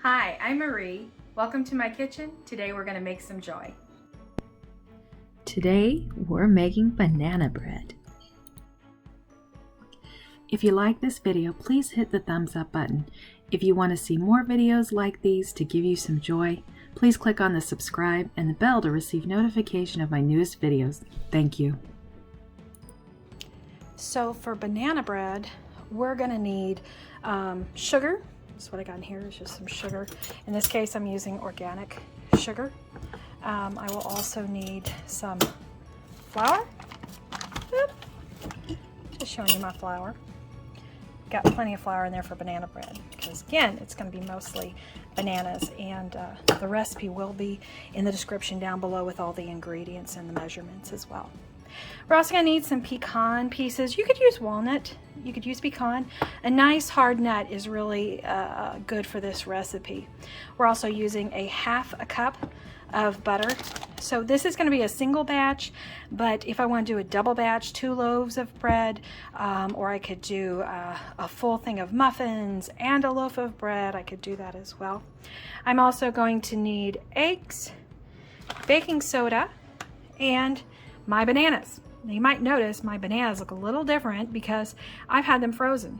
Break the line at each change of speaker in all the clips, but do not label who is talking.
Hi, I'm Marie. Welcome to my kitchen. Today we're going to make some joy.
Today we're making banana bread. If you like this video, please hit the thumbs up button. If you want to see more videos like these to give you some joy, please click on the subscribe and the bell to receive notification of my newest videos. Thank you.
So for banana bread, we're going to need sugar. That's what I got in here is just some sugar. In this case, I'm using organic sugar. I will also need some flour. Just showing you my flour. Got plenty of flour in there for banana bread because again, it's going to be mostly bananas, and the recipe will be in the description down below with all the ingredients and the measurements as well. We're also going to need some pecan pieces. You could use walnut, you could use pecan. A nice hard nut is really good for this recipe. We're also using a half a cup of butter. So this is going to be a single batch, but if I want to do a double batch, 2 loaves of bread, or I could do a full thing of muffins and a loaf of bread, I could do that as well. I'm also going to need eggs, baking soda, and my bananas. Now you might notice my bananas look a little different because I've had them frozen.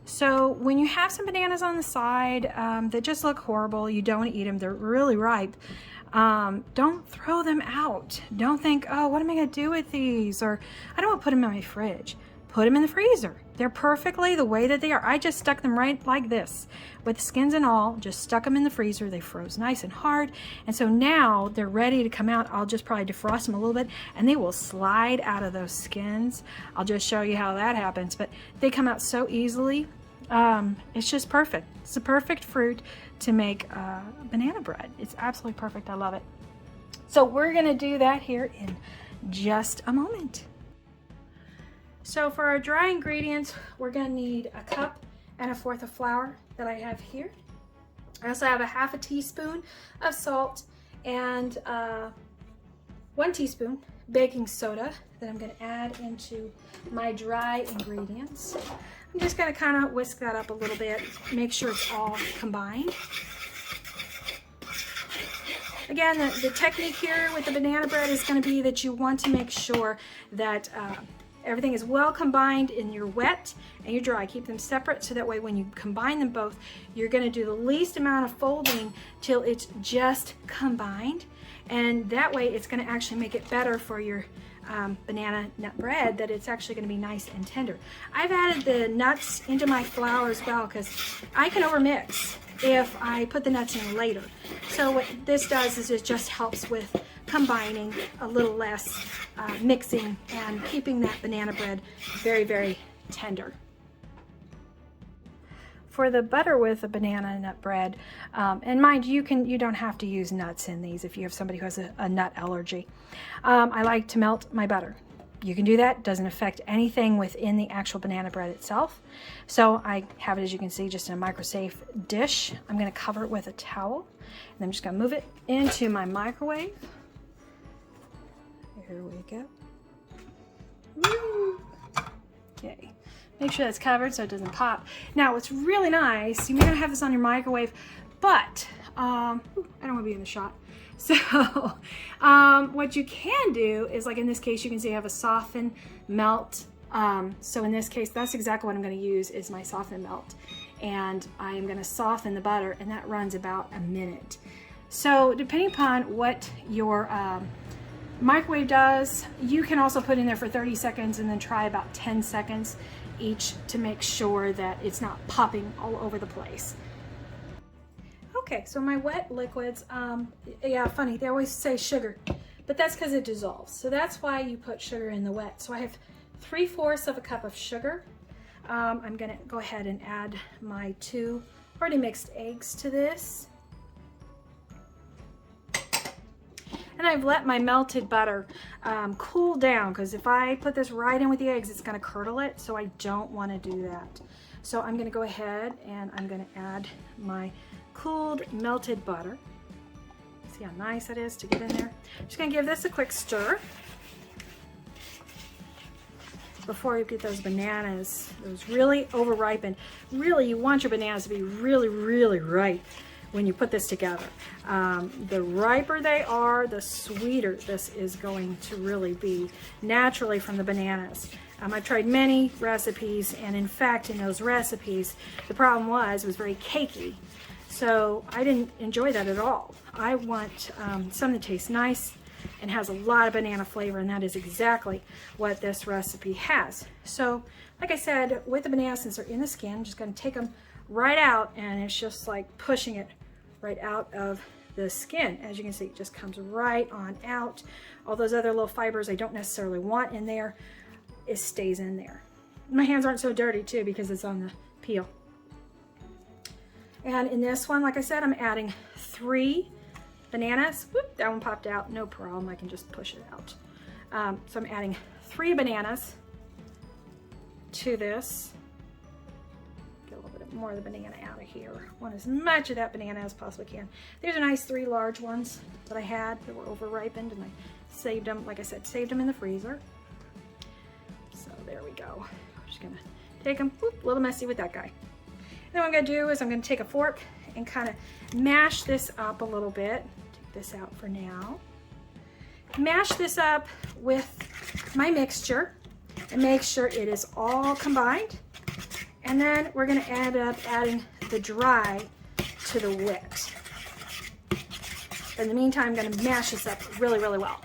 So when you have some bananas on the side that just look horrible, you don't want to eat them, they're really ripe, don't throw them out. Don't think, oh, what am I going to do with these? Or I don't want to put them in my fridge. Put them in the freezer. They're perfectly the way that they are. I just stuck them right like this with skins and all, just stuck them in the freezer. They froze nice and hard. And so now they're ready to come out. I'll just probably defrost them a little bit and they will slide out of those skins. I'll just show you how that happens, but they come out so easily. It's just perfect. It's the perfect fruit to make banana bread. It's absolutely perfect. I love it. So we're going to do that here in just a moment. So for our dry ingredients, we're going to need a cup and 1/4 of flour that I have here. I also have a 1/2 teaspoon of salt and 1 teaspoon baking soda that I'm going to add into my dry ingredients. I'm just going to kind of whisk that up a little bit, make sure it's all combined. Again, the technique here with the banana bread is going to be that you want to make sure that everything is well combined in your wet and your dry. Keep them separate so that way when you combine them both, you're going to do the least amount of folding till it's just combined. And that way it's going to actually make it better for your banana nut bread, that it's actually going to be nice and tender. I've added the nuts into my flour as well because I can overmix if I put the nuts in later. So what this does is it just helps with combining a little less mixing and keeping that banana bread very, very tender. For the butter with the banana nut bread, and mind you don't have to use nuts in these if you have somebody who has a nut allergy. I like to melt my butter. You can do that. It doesn't affect anything within the actual banana bread itself. So I have it, as you can see, just in a microsafe dish. I'm going to cover it with a towel, and I'm just going to move it into my microwave. Here we go. Woo. Okay. Make sure that's covered so it doesn't pop. Now, what's really nice, you may not have this on your microwave, but I don't want to be in the shot. So what you can do is, like in this case, you can see I have a soften melt. So in this case, that's exactly what I'm going to use is my soften melt. And I am going to soften the butter, and that runs about a minute. So depending upon what your microwave does, you can also put in there for 30 seconds and then try about 10 seconds each to make sure that it's not popping all over the place. Okay, so my wet liquids, yeah, funny, they always say sugar, but that's because it dissolves. So that's why you put sugar in the wet. So I have 3/4 of a cup of sugar. I'm gonna go ahead and add my 2 already mixed eggs to this. And I've let my melted butter cool down, because if I put this right in with the eggs, it's going to curdle it, so I don't want to do that. So I'm going to go ahead and I'm going to add my cooled melted butter. See how nice that is to get in there? Just going to give this a quick stir before you get those bananas, those really over ripened. Really, you want your bananas to be really, really ripe when you put this together. The riper they are, the sweeter this is going to really be naturally from the bananas. I've tried many recipes, and in fact in those recipes the problem was it was very cakey, so I didn't enjoy that at all. I want something that tastes nice and has a lot of banana flavor, and that is exactly what this recipe has. So like I said, with the bananas, since they're in the skin, I'm just going to take them right out, and it's just like pushing it right out of the skin. As you can see, it just comes right on out. All those other little fibers I don't necessarily want in there, it stays in there. My hands aren't so dirty too because it's on the peel. And in this one, like I said, I'm adding 3 bananas. Whoop, that one popped out, no problem, I can just push it out. So I'm adding 3 bananas to this. Get a little bit more of the banana out of here. I want as much of that banana as possibly can. There's a nice 3 large ones that I had that were over ripened, and I saved them, like I said, saved them in the freezer. So there we go. I'm just gonna take them, whoop, a little messy with that guy. And then what I'm gonna do is I'm gonna take a fork and kind of mash this up a little bit. Take this out for now. Mash this up with my mixture and make sure it is all combined. And then we're gonna end up adding the dry to the wet. In the meantime, I'm gonna mash this up really, really well.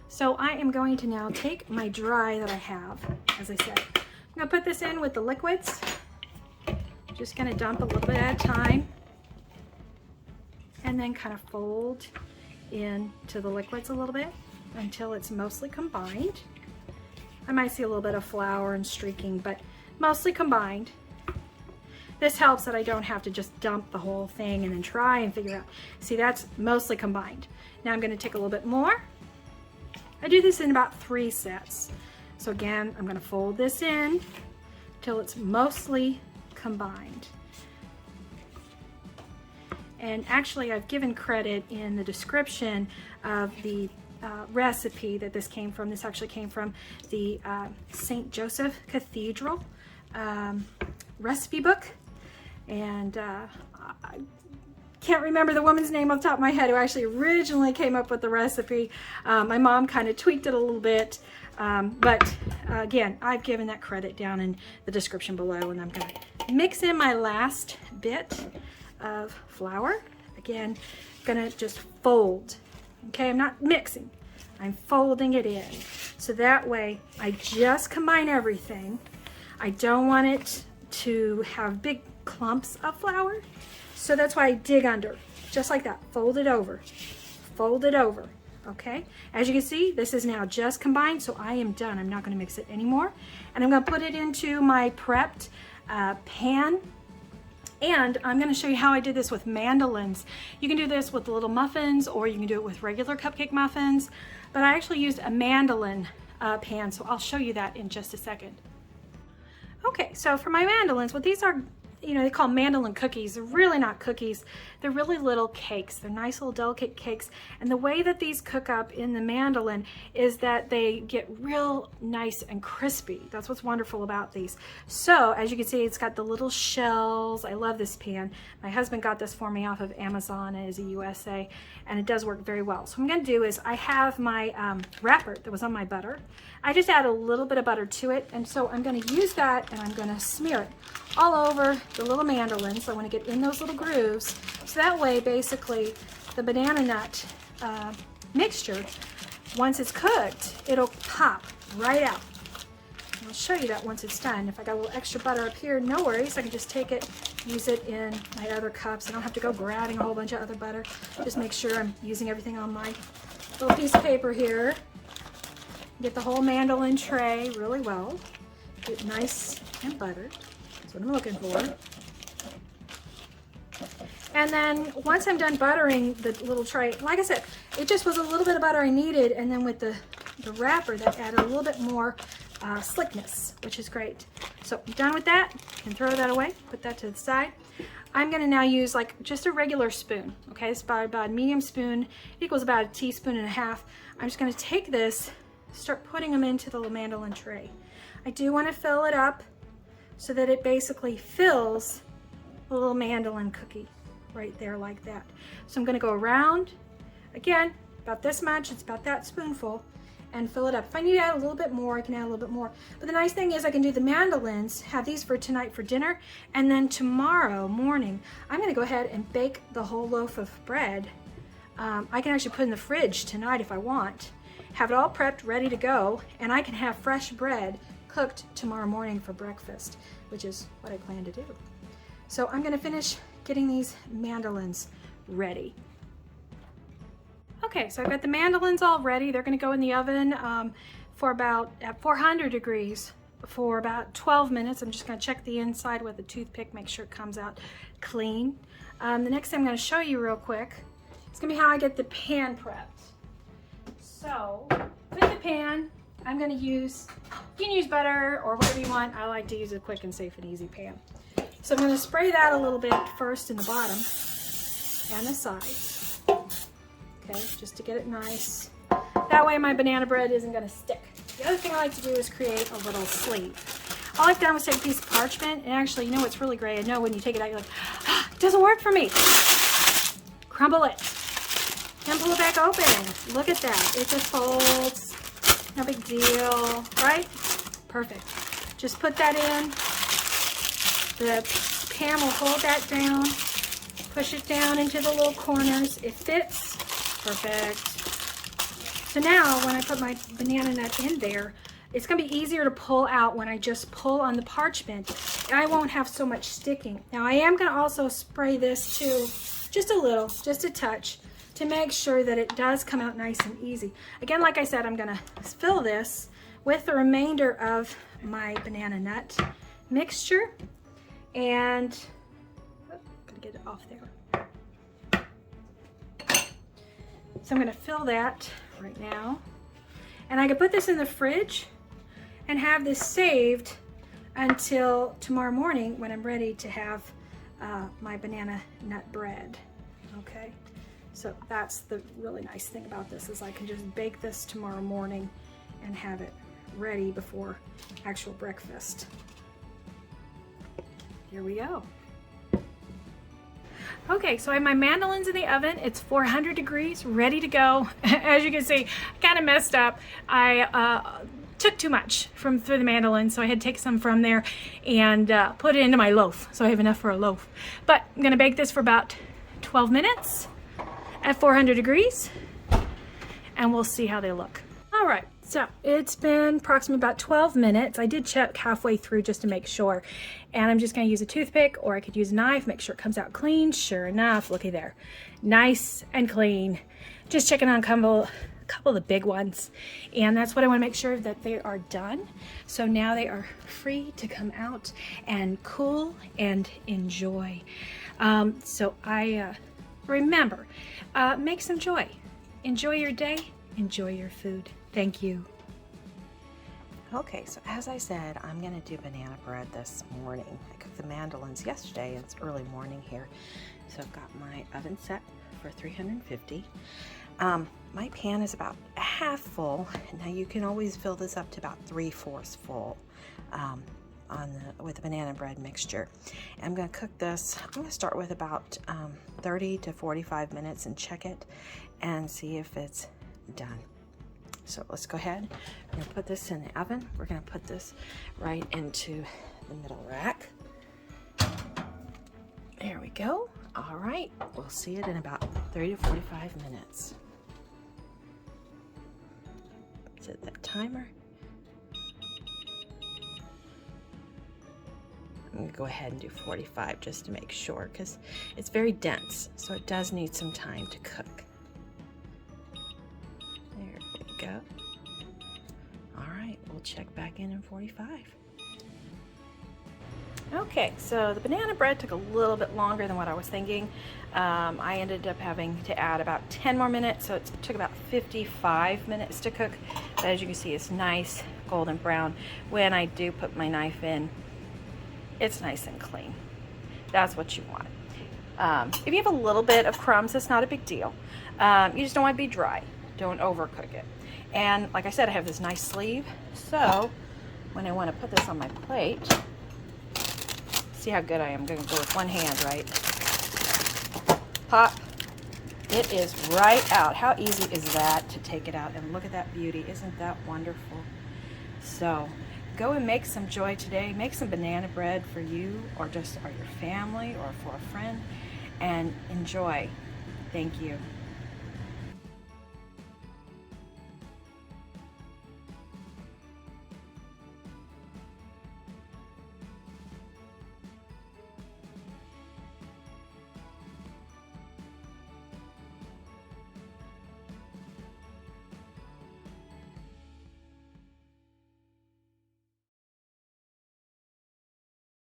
So I am going to now take my dry that I have, as I said. I'm gonna put this in with the liquids. Just gonna dump a little bit at a time and then kind of fold into the liquids a little bit until it's mostly combined. I might see a little bit of flour and streaking, but mostly combined. This helps that I don't have to just dump the whole thing and then try and figure out. See, that's mostly combined. Now I'm gonna take a little bit more. I do this in about 3 sets. So again, I'm gonna fold this in till it's mostly combined. And actually I've given credit in the description of the recipe that this came from. This actually came from the St. Joseph Cathedral recipe book. And I can't remember the woman's name off the top of my head who actually originally came up with the recipe. My mom kind of tweaked it a little bit, but again, I've given that credit down in the description below, and I'm going to mix in my last bit of flour. Again, going to just fold. Okay, I'm not mixing, I'm folding it in. So that way I just combine everything. I don't want it to have big clumps of flour. So that's why I dig under, just like that, fold it over, okay? As you can see, this is now just combined, so I am done. I'm not gonna mix it anymore. And I'm gonna put it into my prepped pan, and I'm gonna show you how I did this with madeleines. You can do this with little muffins, or you can do it with regular cupcake muffins, but I actually used a madeleine pan, so I'll show you that in just a second. Okay, so for my madeleines, what these are, you know, they call madeleine cookies. They're really not cookies. They're really little cakes. They're nice little delicate cakes. And the way that these cook up in the madeleine is that they get real nice and crispy. That's what's wonderful about these. So as you can see, it's got the little shells. I love this pan. My husband got this for me off of Amazon as a USA, and it does work very well. So what I'm gonna do is I have my wrapper that was on my butter. I just add a little bit of butter to it, and so I'm gonna use that and I'm gonna smear it all over the little madeleines. So I want to get in those little grooves, so that way basically the banana nut mixture, once it's cooked, it'll pop right out. And I'll show you that once it's done. If I got a little extra butter up here, no worries, I can just take it, use it in my other cups. I don't have to go grabbing a whole bunch of other butter. Just make sure I'm using everything on my little piece of paper here. Get the whole madeleine tray really well. Get nice and buttered. That's what I'm looking for. And then once I'm done buttering the little tray, like I said, it just was a little bit of butter I needed, and then with the wrapper that added a little bit more slickness, which is great. So I'm done with that. I can throw that away, put that to the side. I'm gonna now use like just a regular spoon. Okay, it's about a medium spoon, equals about a teaspoon and a half. I'm just gonna take this, start putting them into the madeleine tray. I do want to fill it up so that it basically fills a little mandolin cookie right there like that. So I'm going to go around again about this much. It's about that spoonful, and fill it up. If I need to add a little bit more, I can add a little bit more. But the nice thing is I can do the mandolins, have these for tonight for dinner, and then tomorrow morning I'm going to go ahead and bake the whole loaf of bread. I can actually put in the fridge tonight if I want, have it all prepped, ready to go, and I can have fresh bread cooked tomorrow morning for breakfast, which is what I plan to do. So I'm going to finish getting these mandolins ready. Okay, so I've got the mandolins all ready. They're going to go in the oven for about at 400 degrees for about 12 minutes. I'm just going to check the inside with a toothpick, make sure it comes out clean. The next thing I'm going to show you real quick is going to be how I get the pan prepped. So with the pan, I'm going to use, you can use butter or whatever you want. I like to use a quick and safe and easy pan. So I'm going to spray that a little bit first in the bottom and the sides. Okay, just to get it nice. That way my banana bread isn't going to stick. The other thing I like to do is create a little sleeve. All I've done was take a piece of parchment, and actually, you know what's really great? I know when you take it out, you're like, ah, it doesn't work for me. Crumble it. Then pull it back open. Look at that. It just folds. No big deal, right? Perfect. Just put that in. The pan will hold that down. Push it down into the little corners. It fits. Perfect. So now when I put my banana nut in there, it's going to be easier to pull out when I just pull on the parchment. I won't have so much sticking. Now I am going to also spray this too, just a little, just a touch, to make sure that it does come out nice and easy. Again, like I said, I'm going to fill this with the remainder of my banana nut mixture, and I'm going to get it off there. So I'm going to fill that right now, and I can put this in the fridge and have this saved until tomorrow morning when I'm ready to have my banana nut bread. Okay, so that's the really nice thing about this, is I can just bake this tomorrow morning and have it ready before actual breakfast. Here we go. Okay, so I have my mandolins in the oven. It's 400 degrees, ready to go. As you can see, I kind of messed up. I took too much through the mandolin, so I had to take some from there and put it into my loaf. So I have enough for a loaf. But I'm gonna bake this for about 12 minutes at 400 degrees, and we'll see how they look. All right, so it's been approximately about 12 minutes. I did check halfway through just to make sure. And I'm just gonna use a toothpick, or I could use a knife, make sure it comes out clean. Sure enough, looky there. Nice and clean. Just checking on a couple of the big ones. And that's what I wanna make sure that they are done. So now they are free to come out and cool and enjoy. So remember, make some joy. Enjoy your day, enjoy your food. Thank you.
Okay, so as I said, I'm going to do banana bread this morning. I cooked the mandolins yesterday, and it's early morning here. So I've got my oven set for 350. My pan is about half full. Now you can always fill this up to about 3/4 full with the banana bread mixture. And I'm going to cook this. I'm going to start with about 30 to 45 minutes and check it and see if it's done. So let's go ahead. I'm going to put this in the oven. We're going to put this right into the middle rack. There we go. All right, we'll see it in about 30 to 45 minutes. Set that timer. I'm going to go ahead and do 45 just to make sure, because it's very dense, so it does need some time to cook. There we go. All right, we'll check back in 45.
Okay, so the banana bread took a little bit longer than what I was thinking. I ended up having to add about 10 more minutes, so it took about 55 minutes to cook. But as you can see, it's nice golden brown. When I do put my knife in, it's nice and clean. That's what you want. If you have a little bit of crumbs, it's not a big deal. You just don't want it to be dry. Don't overcook it. And like I said, I have this nice sleeve, so when I want to put this on my plate, See how good I am. I'm going to go with one hand, right? Pop. It is right out. How easy is that to take it out? And look at that beauty. Isn't that wonderful? So go and make some joy today. Make some banana bread for you or your family or for a friend, and enjoy. Thank you.